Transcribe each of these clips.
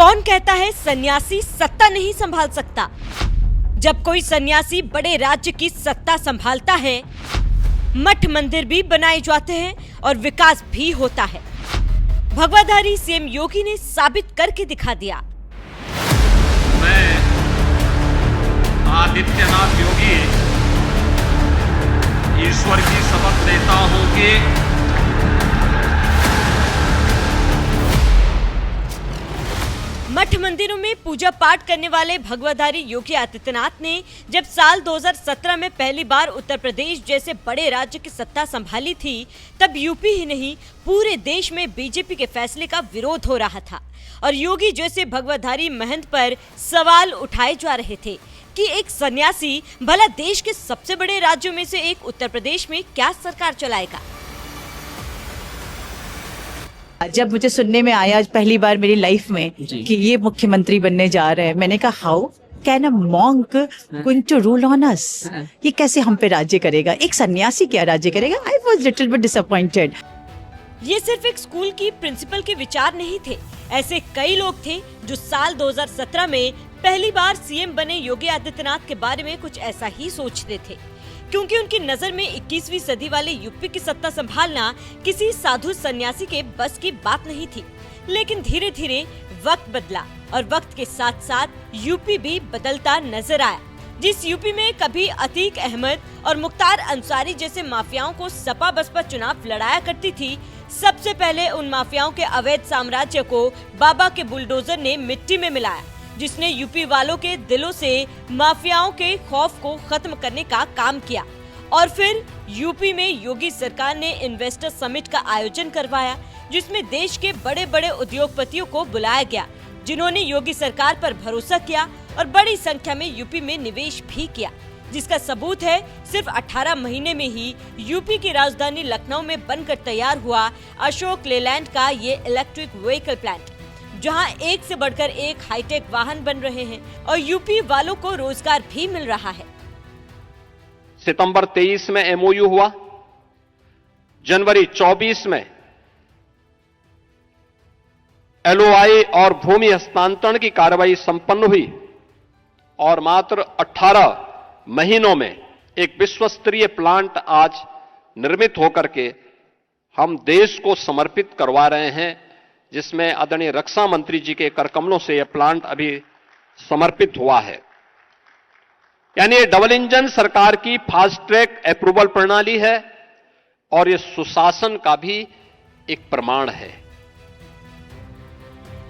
कौन कहता है सन्यासी सत्ता नहीं संभाल सकता? जब कोई सन्यासी बड़े राज्य की सत्ता संभालता है, मठ मंदिर भी बनाए जाते हैं और विकास भी होता है। भगवाधारी सीएम योगी ने साबित करके दिखा दिया। मैं आदित्यनाथ योगी ईश्वर की शपथ लेता हूं कि मठ मंदिरों में पूजा पाठ करने वाले भगवाधारी योगी आदित्यनाथ ने जब साल 2017 में पहली बार उत्तर प्रदेश जैसे बड़े राज्य की सत्ता संभाली थी, तब यूपी ही नहीं पूरे देश में बीजेपी के फैसले का विरोध हो रहा था और योगी जैसे भगवाधारी महंत पर सवाल उठाए जा रहे थे कि एक सन्यासी भला देश के सबसे बड़े राज्यों में से एक उत्तर प्रदेश में क्या सरकार चलाएगा। जब मुझे सुनने में आया पहली बार मेरी लाइफ में कि ये मुख्यमंत्री बनने जा रहे हैं, मैंने कहा how can a monk going to rule on us? ये कैसे हम पे राज्य करेगा? एक सन्यासी क्या राज्य करेगा? I was little bit disappointed. ये सिर्फ एक स्कूल की प्रिंसिपल के विचार नहीं थे। ऐसे कई लोग थे जो साल 2017 में पहली बार सीएम बने योगी आदित्यनाथ के बारे में कुछ ऐसा ही सोचते थे, क्योंकि उनकी नजर में 21वीं सदी वाले यूपी की सत्ता संभालना किसी साधु सन्यासी के बस की बात नहीं थी। लेकिन धीरे धीरे वक्त बदला और वक्त के साथ साथ यूपी भी बदलता नजर आया। जिस यूपी में कभी अतीक अहमद और मुख्तार अंसारी जैसे माफियाओं को सपा बसपा चुनाव लड़ाया करती थी, सबसे पहले उन माफियाओं के अवैध साम्राज्य को बाबा के बुलडोजर ने मिट्टी में मिलाया, जिसने यूपी वालों के दिलों से माफियाओं के खौफ को खत्म करने का काम किया। और फिर यूपी में योगी सरकार ने इन्वेस्टर समिट का आयोजन करवाया, जिसमें देश के बड़े बड़े उद्योगपतियों को बुलाया गया, जिन्होंने योगी सरकार पर भरोसा किया और बड़ी संख्या में यूपी में निवेश भी किया, जिसका सबूत है सिर्फ 18 महीने में ही यूपी की राजधानी लखनऊ में बनकर तैयार हुआ अशोक लेलैंड का ये इलेक्ट्रिक व्हीकल प्लांट, जहां एक से बढ़कर एक हाईटेक वाहन बन रहे हैं और यूपी वालों को रोजगार भी मिल रहा है। सितंबर 23 में एमओयू हुआ, जनवरी 24 में एलओआई और भूमि हस्तांतरण की कार्रवाई संपन्न हुई और मात्र 18 महीनों में एक विश्व स्तरीय प्लांट आज निर्मित होकर के हम देश को समर्पित करवा रहे हैं, जिसमें आदरणीय रक्षा मंत्री जी के करकमलों से यह प्लांट अभी समर्पित हुआ है। यानी ये डबल इंजन सरकार की फास्ट ट्रैक अप्रूवल प्रणाली है और ये सुशासन का भी एक प्रमाण है।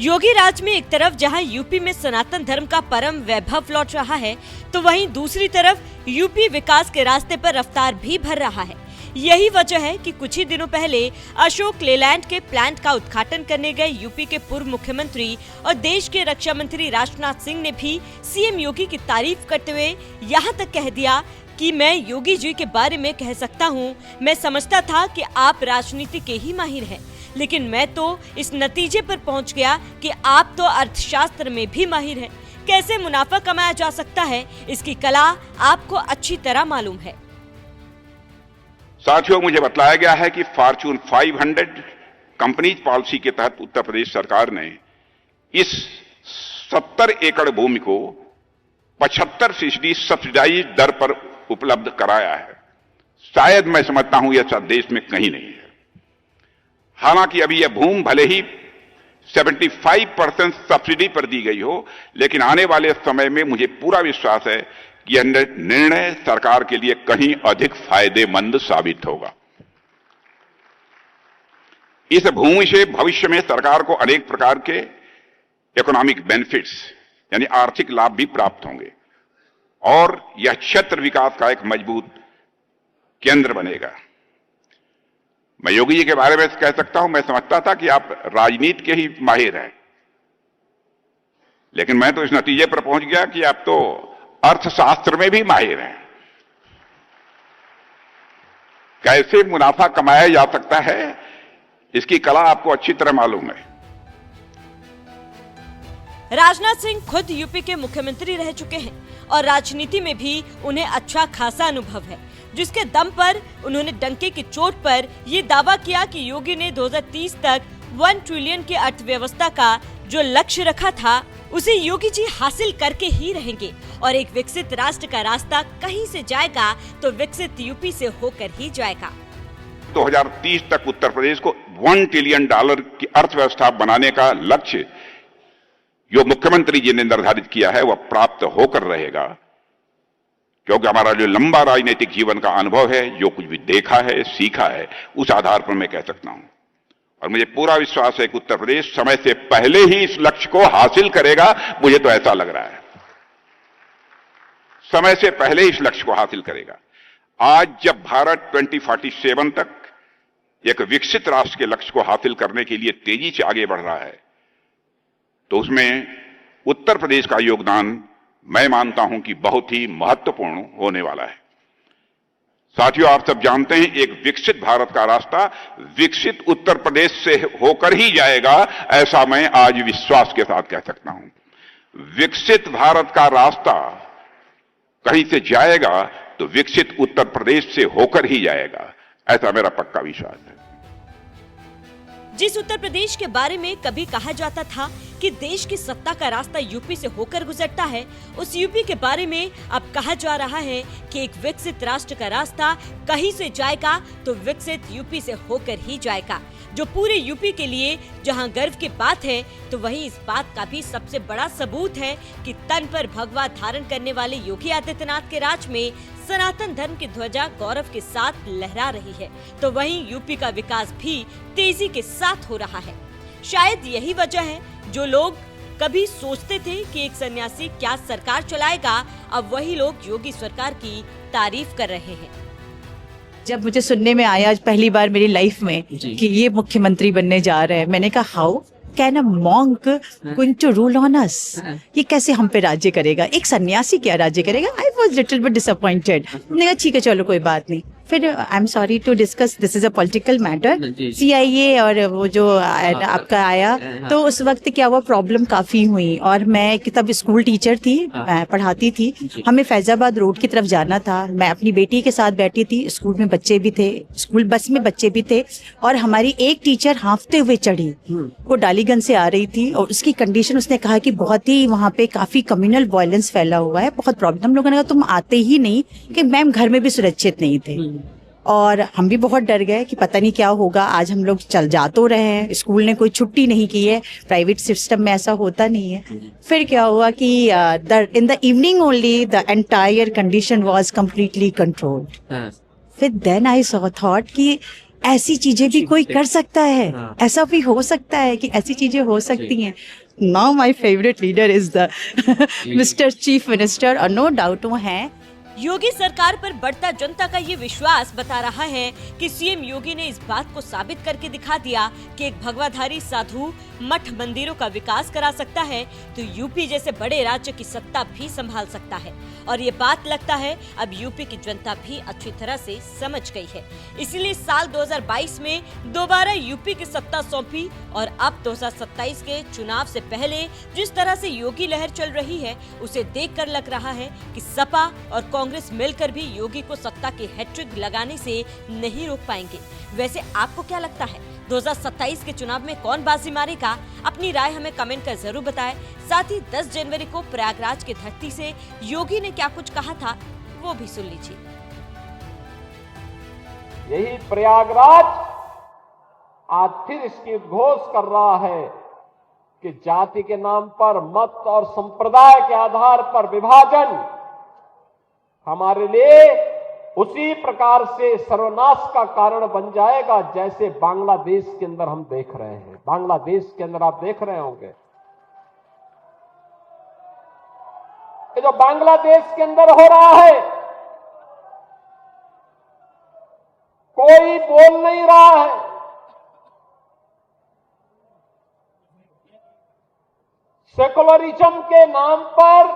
योगी राज में एक तरफ जहां यूपी में सनातन धर्म का परम वैभव लौट रहा है, तो वहीं दूसरी तरफ यूपी विकास के रास्ते पर रफ्तार भी भर रहा है। यही वजह है कि कुछ ही दिनों पहले अशोक लेलैंड के प्लांट का उद्घाटन करने गए यूपी के पूर्व मुख्यमंत्री और देश के रक्षा मंत्री राजनाथ सिंह ने भी सीएम योगी की तारीफ करते हुए यहाँ तक कह दिया कि मैं योगी जी के बारे में कह सकता हूँ, मैं समझता था कि आप राजनीति के ही माहिर हैं, लेकिन मैं तो इस नतीजे पर पहुँच गया कि आप तो अर्थशास्त्र में भी माहिर हैं। कैसे मुनाफा कमाया जा सकता है, इसकी कला आपको अच्छी तरह मालूम है। साथियों, मुझे बतलाया गया है कि फॉर्च्यून 500 कंपनीज पॉलिसी के तहत उत्तर प्रदेश सरकार ने इस 70 एकड़ भूमि को 75% सब्सिडाइज दर पर उपलब्ध कराया है। शायद मैं समझता हूं यह देश में कहीं नहीं है। हालांकि अभी यह भूमि भले ही 75% सब्सिडी पर दी गई हो, लेकिन आने वाले समय में मुझे पूरा विश्वास है यह निर्णय सरकार के लिए कहीं अधिक फायदेमंद साबित होगा। इस भूमि से भविष्य में सरकार को अनेक प्रकार के इकोनॉमिक बेनिफिट्स यानी आर्थिक लाभ भी प्राप्त होंगे और यह क्षेत्र विकास का एक मजबूत केंद्र बनेगा। मैं योगी जी के बारे में कह सकता हूं, मैं समझता था कि आप राजनीति के ही माहिर हैं, लेकिन मैं तो इस नतीजे पर पहुंच गया कि आप तो अर्थशास्त्र में भी माहिर हैं। कैसे मुनाफा कमाया जा सकता है, इसकी कला आपको अच्छी तरह मालूम है। राजनाथ सिंह खुद यूपी के मुख्यमंत्री रह चुके हैं और राजनीति में भी उन्हें अच्छा खासा अनुभव है, जिसके दम पर उन्होंने डंके की चोट पर ये दावा किया कि योगी ने 2030 तक 1 ट्रिलियन की अर्थव्यवस्था का जो लक्ष्य रखा था उसे योगी जी हासिल करके ही रहेंगे और एक विकसित राष्ट्र का रास्ता कहीं से जाएगा तो विकसित यूपी से होकर ही जाएगा। 2030 तक उत्तर प्रदेश को $1 ट्रिलियन की अर्थव्यवस्था बनाने का लक्ष्य जो मुख्यमंत्री जी ने निर्धारित किया है वह प्राप्त होकर रहेगा, क्योंकि हमारा जो लंबा राजनीतिक जीवन का अनुभव है, जो कुछ भी देखा है, सीखा है, उस आधार पर मैं कह सकता हूं और मुझे पूरा विश्वास है कि उत्तर प्रदेश समय से पहले ही इस लक्ष्य को हासिल करेगा। मुझे तो ऐसा लग रहा है, समय से पहले इस लक्ष्य को हासिल करेगा। आज जब भारत 2047 तक एक विकसित राष्ट्र के लक्ष्य को हासिल करने के लिए तेजी से आगे बढ़ रहा है, तो उसमें उत्तर प्रदेश का योगदान मैं मानता हूं कि बहुत ही महत्वपूर्ण होने वाला है। साथियों, आप सब जानते हैं एक विकसित भारत का रास्ता विकसित उत्तर प्रदेश से होकर ही जाएगा, ऐसा मैं आज विश्वास के साथ कह सकता हूं। विकसित भारत का रास्ता कहीं से जाएगा तो विकसित उत्तर प्रदेश से होकर ही जाएगा, ऐसा मेरा पक्का विश्वास है। जिस उत्तर प्रदेश के बारे में कभी कहा जाता था कि देश की सत्ता का रास्ता यूपी से होकर गुजरता है, उस यूपी के बारे में अब कहा जा रहा है कि एक विकसित राष्ट्र का रास्ता कहीं से जाएगा तो विकसित यूपी से होकर ही जाएगा, जो पूरे यूपी के लिए जहां गर्व की बात है, तो वहीं इस बात का भी सबसे बड़ा सबूत है कि तन पर भगवा धारण करने वाले योगी आदित्यनाथ के राज में सनातन धर्म की ध्वजा गौरव के साथ लहरा रही है, तो वहीं यूपी का विकास भी तेजी के साथ हो रहा है। शायद यही वजह है जो लोग कभी सोचते थे कि एक सन्यासी क्या सरकार चलाएगा, अब वही लोग योगी सरकार की तारीफ कर रहे हैं। जब मुझे सुनने में आया आज पहली बार मेरी लाइफ में कि ये मुख्यमंत्री बनने जा रहे हैं, मैंने कहा how can a monk going to rule on us, ये कैसे हम पे राज्य करेगा, एक सन्यासी क्या राज्य करेगा। I was little bit disappointed. मैंने कहा ठीक है चलो कोई बात नहीं। फिर I am sorry to discuss, this is a political matter, CIA और वो जो आपका आया, तो उस वक्त क्या हुआ, प्रॉब्लम काफी हुई। और मैं तब स्कूल टीचर थी, मैं पढ़ाती थी, हमें फैजाबाद रोड की तरफ जाना था, मैं अपनी बेटी के साथ बैठी थी, स्कूल में बच्चे भी थे, स्कूल बस में बच्चे भी थे, और हमारी एक टीचर हांफते हुए चढ़ी, वो डालीगंज से आ रही थी, और उसकी कंडीशन उसने कहा कि बहुत ही वहाँ पे काफी कम्युनल वायलेंस फैला हुआ है, बहुत प्रॉब्लम। हम लोगों ने कहा तुम आते ही नहीं, कि मैम घर में भी सुरक्षित नहीं थे, और हम भी बहुत डर गए कि पता नहीं क्या होगा। आज हम लोग चल जा तो रहे हैं, स्कूल ने कोई छुट्टी नहीं की है, प्राइवेट सिस्टम में ऐसा होता नहीं है। फिर क्या हुआ कि in the evening only the entire condition was completely controlled. फिर देन आई थॉट कि ऐसी चीजें भी कोई कर सकता है, ऐसा भी हो सकता है कि ऐसी चीजें हो सकती हैं। Now my favourite leader is the mister chief minister, और नो डाउट वो हैं। योगी सरकार पर बढ़ता जनता का ये विश्वास बता रहा है कि सीएम योगी ने इस बात को साबित करके दिखा दिया कि एक भगवाधारी साधु मठ मंदिरों का विकास करा सकता है तो यूपी जैसे बड़े राज्य की सत्ता भी संभाल सकता है। और ये बात लगता है अब यूपी की जनता भी अच्छी तरह से समझ गई है, इसलिए साल 2022 में दोबारा यूपी की सत्ता सौंपी। और अब 2027 के चुनाव से पहले जिस तरह से योगी लहर चल रही है, उसे देखकर लग रहा है कि सपा और कांग्रेस मिलकर भी योगी को सत्ता की हैट्रिक लगाने से नहीं रोक पाएंगे। वैसे आपको क्या लगता है, 2027 के चुनाव में कौन बाजी मारेगा? अपनी राय हमें कमेंट कर जरूर बताएं। साथ ही 10 जनवरी को प्रयागराज की धरती से योगी ने क्या कुछ कहा था, वो भी सुन लीजिए। यही प्रयागराज आज फिर इसकी उद्घोष कर रहा है कि जाति के नाम पर, मत और संप्रदाय के आधार पर विभाजन हमारे लिए उसी प्रकार से सर्वनाश का कारण बन जाएगा जैसे बांग्लादेश के अंदर हम देख रहे हैं। बांग्लादेश के अंदर आप देख रहे होंगे कि जो बांग्लादेश के अंदर हो रहा है, कोई बोल नहीं रहा है। सेकुलरिज्म के नाम पर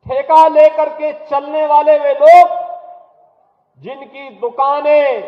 ठेका लेकर के चलने वाले वे लोग जिनकी दुकानें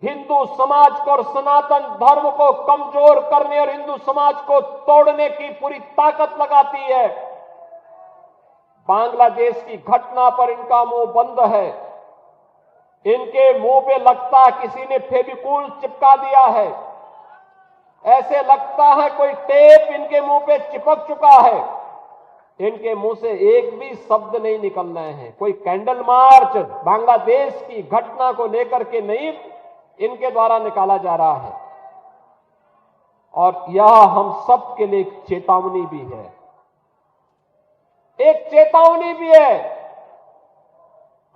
हिंदू समाज को और सनातन धर्म को कमजोर करने और हिंदू समाज को तोड़ने की पूरी ताकत लगाती है, बांग्लादेश की घटना पर इनका मुंह बंद है। इनके मुंह पे लगता किसी ने फेविकोल चिपका दिया है। ऐसे लगता है कोई टेप इनके मुंह पे चिपक चुका है। इनके मुंह से एक भी शब्द नहीं निकल रहे हैं। कोई कैंडल मार्च बांग्लादेश की घटना को लेकर के नहीं इनके द्वारा निकाला जा रहा है। और यह हम सब के लिए एक चेतावनी भी है, एक चेतावनी भी है।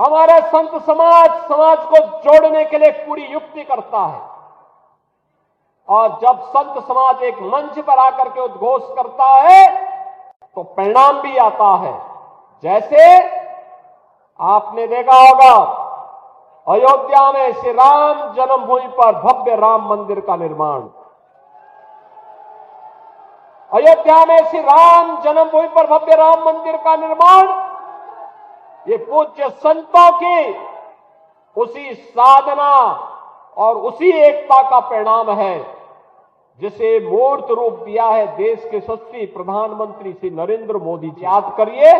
हमारे संत समाज को जोड़ने के लिए पूरी युक्ति करता है। और जब संत समाज एक मंच पर आकर के उद्घोष करता है तो परिणाम भी आता है। जैसे आपने देखा होगा अयोध्या में श्री राम जन्मभूमि पर भव्य राम मंदिर का निर्माण, अयोध्या में श्री राम जन्मभूमि पर भव्य राम मंदिर का निर्माण, ये पूज्य संतों की उसी साधना और उसी एकता का परिणाम है जिसे मूर्त रूप दिया है देश के यशस्वी प्रधानमंत्री श्री नरेंद्र मोदी जी। याद करिए,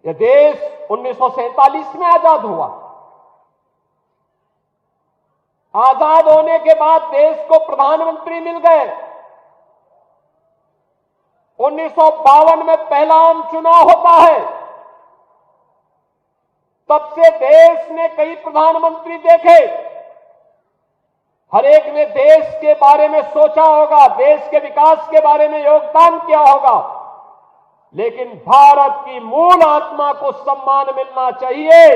यह देश 1947 में आजाद हुआ। आजाद होने के बाद देश को प्रधानमंत्री मिल गए। 1952 में पहला आम चुनाव होता है। तब से देश ने कई प्रधानमंत्री देखे। हर एक ने देश के बारे में सोचा होगा, देश के विकास के बारे में योगदान किया होगा, लेकिन भारत की मूल आत्मा को सम्मान मिलना चाहिए।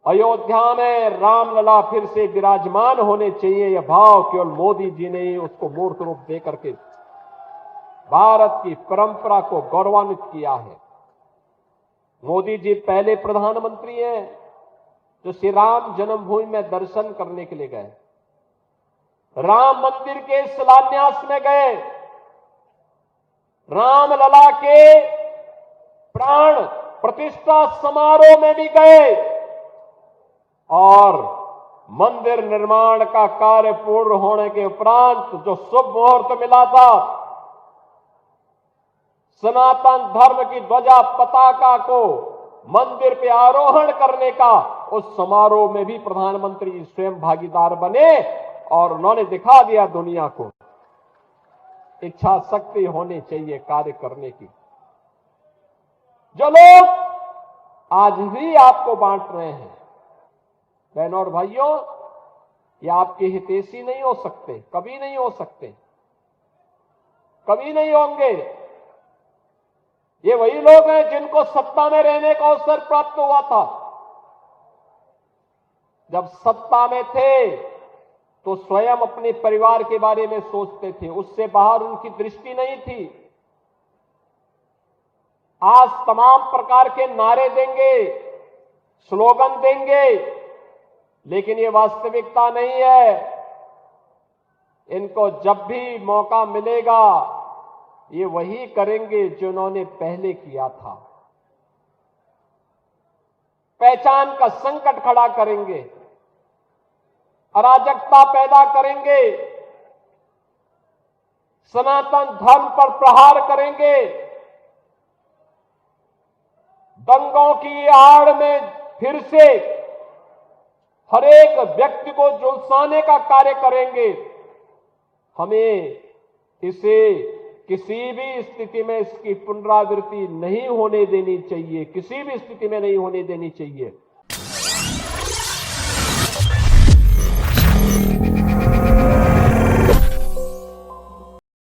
अयोध्या में रामलला फिर से विराजमान होने चाहिए, यह भाव केवल मोदी जी ने ही उसको मूर्त रूप दे करके भारत की परंपरा को गौरवान्वित किया है। मोदी जी पहले प्रधानमंत्री हैं जो श्री राम जन्मभूमि में दर्शन करने के लिए गए, राम मंदिर के शिलान्यास में गए, रामलला के प्राण प्रतिष्ठा समारोह में भी गए और मंदिर निर्माण का कार्य पूर्ण होने के उपरांत जो शुभ मुहूर्त मिला था, सनातन धर्म की ध्वजा पताका को मंदिर पे आरोहण करने का, उस समारोह में भी प्रधानमंत्री जी स्वयं भागीदार बने और उन्होंने दिखा दिया दुनिया को इच्छा शक्ति होनी चाहिए कार्य करने की। जो लोग आज भी आपको बांट रहे हैं, बहनों और भाइयों, ये आपके हितैषी नहीं हो सकते, कभी नहीं हो सकते, कभी नहीं होंगे। ये वही लोग हैं जिनको सत्ता में रहने का अवसर प्राप्त हुआ था। जब सत्ता में थे तो स्वयं अपने परिवार के बारे में सोचते थे, उससे बाहर उनकी दृष्टि नहीं थी। आज तमाम प्रकार के नारे देंगे, स्लोगन देंगे, लेकिन ये वास्तविकता नहीं है। इनको जब भी मौका मिलेगा ये वही करेंगे जो उन्होंने पहले किया था। पहचान का संकट खड़ा करेंगे, अराजकता पैदा करेंगे, सनातन धर्म पर प्रहार करेंगे, दंगों की आड़ में फिर से हर एक व्यक्ति को झुलसाने का कार्य करेंगे। हमें इसे किसी भी स्थिति में इसकी पुनरावृत्ति नहीं होने देनी चाहिए, किसी भी स्थिति में नहीं होने देनी चाहिए।